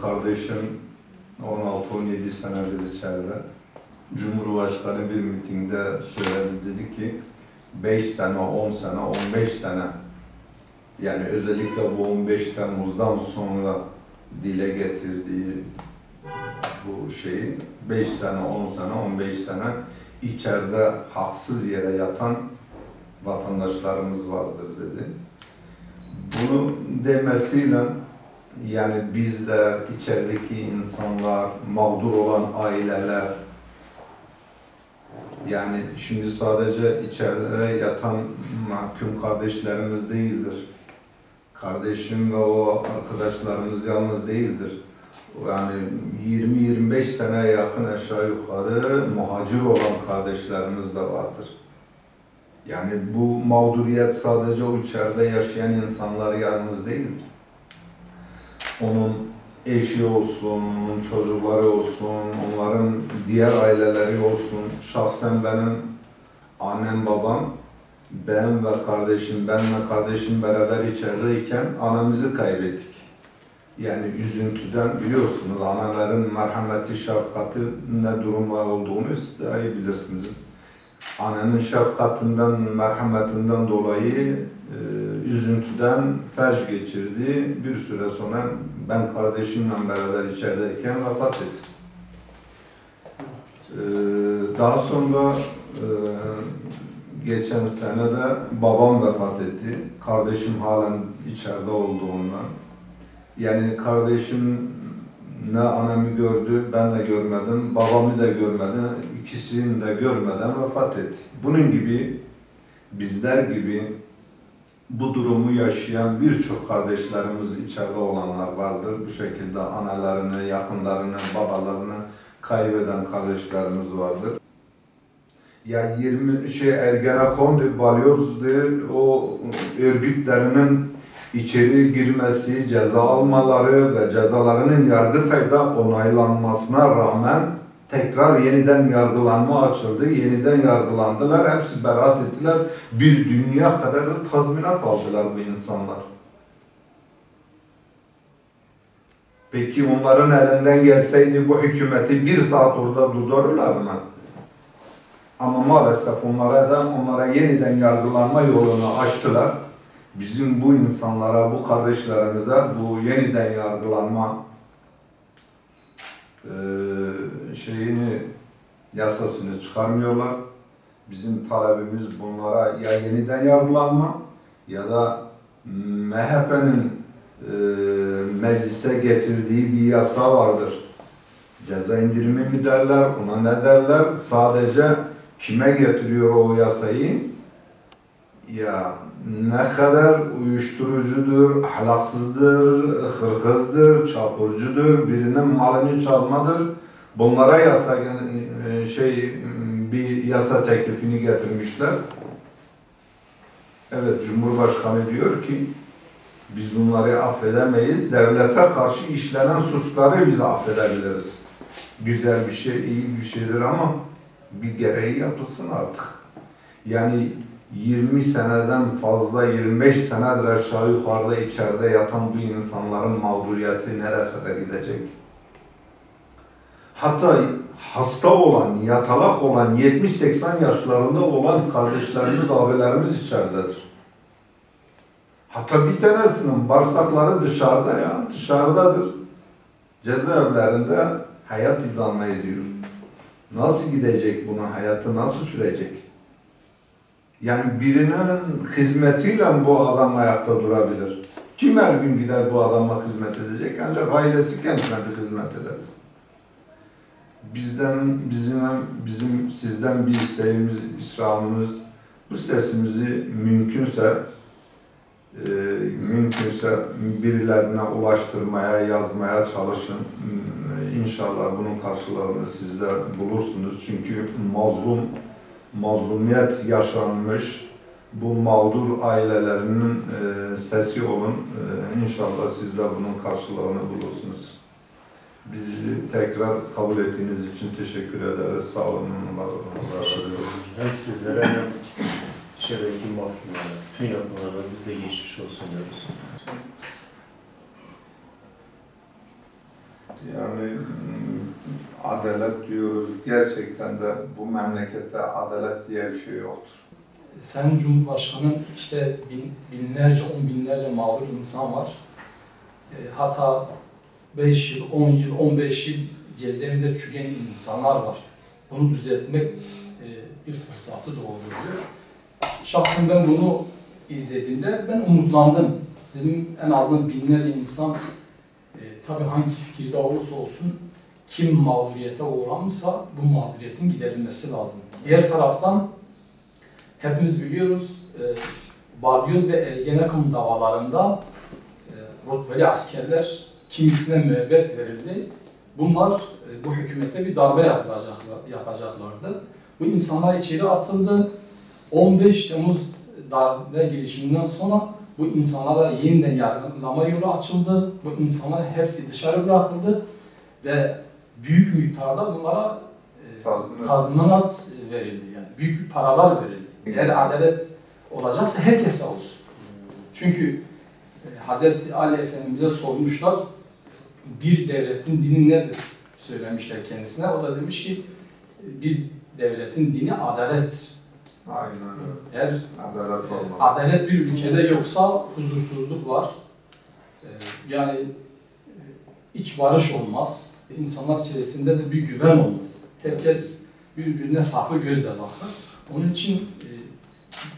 kardeşim 16-17 senedir içeride. Cumhurbaşkanı bir mitingde söyledi, dedi ki 5 sene, 10 sene, 15 sene, yani özellikle bu 15 Temmuz'dan sonra dile getirdiği bu şeyi 5 sene, 10 sene, 15 sene içeride haksız yere yatan vatandaşlarımız vardır dedi. Bunu demesiyle yani bizler, içerideki insanlar, mağdur olan aileler, yani şimdi sadece içeride yatan mahkum kardeşlerimiz değildir. Kardeşim ve o arkadaşlarımız yalnız değildir. Yani 20-25 seneye yakın aşağı yukarı muhacir olan kardeşlerimiz de vardır. Yani bu mağduriyet sadece o içeride yaşayan insanlar yalnız değildir. Onun eşi olsun, onun çocukları olsun, onların diğer aileleri olsun. Şahsen benim annem, babam, ben ve kardeşim beraber içerideyken anamızı kaybettik. Yani üzüntüden, biliyorsunuz, anaların merhameti, şefkati ne durumda olduğunu siz daha iyi bilirsiniz. Annenin şefkatinden, merhametinden dolayı üzüntüden felç geçirdi. Bir süre sonra ben kardeşimle beraber içerideyken vefat etti. Daha sonra geçen sene de babam vefat etti. Kardeşim halen içeride olduğundan. Yani kardeşim ne anamı gördü, ben de görmedim, babamı da görmedim, ikisini de görmeden vefat etti. Bunun gibi, bizler gibi bu durumu yaşayan birçok kardeşlerimiz, içeride olanlar vardır. Bu şekilde analarını, yakınlarını, babalarını kaybeden kardeşlerimiz vardır. Ya 20 Ergenekon'du, Balyoz'du, o örgütlerinin içeri girmesi, ceza almaları ve cezalarının Yargıtay'da onaylanmasına rağmen tekrar yeniden yargılanma açıldı. Yeniden yargılandılar. Hepsi beraat ettiler. Bir dünya kadar da tazminat aldılar bu insanlar. Peki onların elinden gelseydi bu hükümeti bir saat orada durdururlar mı? Ama maalesef onlara yeniden yargılanma yolunu açtılar. Bizim bu insanlara, bu kardeşlerimize bu yeniden yargılanma yasasını çıkarmıyorlar. Bizim talebimiz bunlara ya yeniden yargılanma ya da MHP'nin meclise getirdiği bir yasa vardır. Ceza indirimi mi derler, ona ne derler? Sadece kime getiriyor o yasayı? Ya ne kadar uyuşturucudur, ahlaksızdır, hırkızdır, çapulcudur, birinin malını çalmadır. Bunlara bir yasa teklifini getirmişler. Evet, Cumhurbaşkanı diyor ki biz bunları affedemeyiz. Devlete karşı işlenen suçları biz affedebiliriz. Güzel bir şey, iyi bir şeydir ama bir gereği yapılsın artık. Yani 20 seneden fazla, 25 senedir aşağı yukarıda içeride yatan bu insanların mağduriyeti nereye kadar gidecek? Hatta hasta olan, yatalak olan, 70-80 yaşlarında olan kardeşlerimiz, abilerimiz içeridedir. Hatta bir tanesinin bağırsakları dışarıda, ya, dışarıdadır. Cezaevlerinde hayat idame ediyor. Nasıl gidecek bunun hayatı, nasıl sürecek? Yani birinin hizmetiyle bu adam ayakta durabilir. Kim her gün gider bu adama hizmet edecek? Ancak ailesi kendisine bir hizmet eder. Bizim sizden bir isteğimiz, israrımız, bu sesimizi mümkünse birilerine ulaştırmaya, yazmaya çalışın. İnşallah bunun karşılığını siz de bulursunuz. Çünkü mazlumiyet yaşanmış, bu mağdur ailelerinin sesi olun. İnşallah siz de bunun karşılığını bulursunuz. Bizi tekrar kabul ettiğiniz için teşekkür ederiz. Sağ olun. Hem sizlere hem içerideki mahkumlara, tüm yakınlara biz de geçmiş olsun diyoruz. Yani adalet diyoruz. Gerçekten de bu memlekette adalet diye bir şey yoktur. Sayın Cumhurbaşkanı'nın işte binlerce, on binlerce mağdur insan var. Hatta 5 yıl, 10 yıl, 15 yıl cezaevinde çürüyen insanlar var. Bunu düzeltmek bir fırsatı doğuruyor. Şahsen ben bunu izlediğimde ben umutlandım. Dedim en azından binlerce insan tabii hangi fikirde olursa olsun kim mağduriyete uğramışsa bu mağduriyetin giderilmesi lazım. Diğer taraftan hepimiz biliyoruz Balyoz ve Ergenekon davalarında rütbeli askerler kimisine müebbet verildi. Bunlar bu hükümete bir darbe yapacaklardı. Bu insanlar içeri atıldı. 15 Temmuz darbe girişiminden sonra bu insanlara yeniden yargılama yolu açıldı. Bu insanlar hepsi dışarı bırakıldı ve büyük miktarda bunlara tazminat verildi. Yani büyük paralar verildi. Eğer adalet olacaksa herkese olsun. Çünkü Hz. Ali Efendimiz'e sormuşlar, bir devletin dini nedir söylemişler kendisine. O da demiş ki bir devletin dini adalettir. Aynen öyle. Eğer Adalet olmalı. adalet bir ülkede yoksa huzursuzluk var. Yani iç barış olmaz. İnsanlar içerisinde de bir güven olmaz. Herkes birbirine farklı gözle bakar. Onun için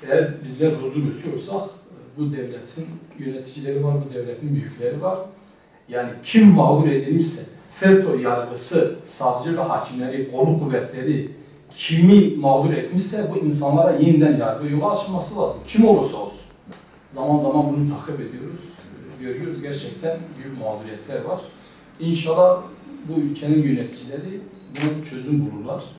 eğer bizler huzur istiyorsak bu devletin yöneticileri var, bu devletin büyükleri var. Yani kim mağdur edilmişse, FETÖ yargısı, savcı ve hakimleri, kolu kuvvetleri kimi mağdur etmişse bu insanlara yeniden yargı yolu açılması lazım. Kim olursa olsun. Zaman zaman bunu takip ediyoruz, görüyoruz. Gerçekten büyük mağduriyetler var. İnşallah bu ülkenin yöneticileri buna bir çözüm bulurlar.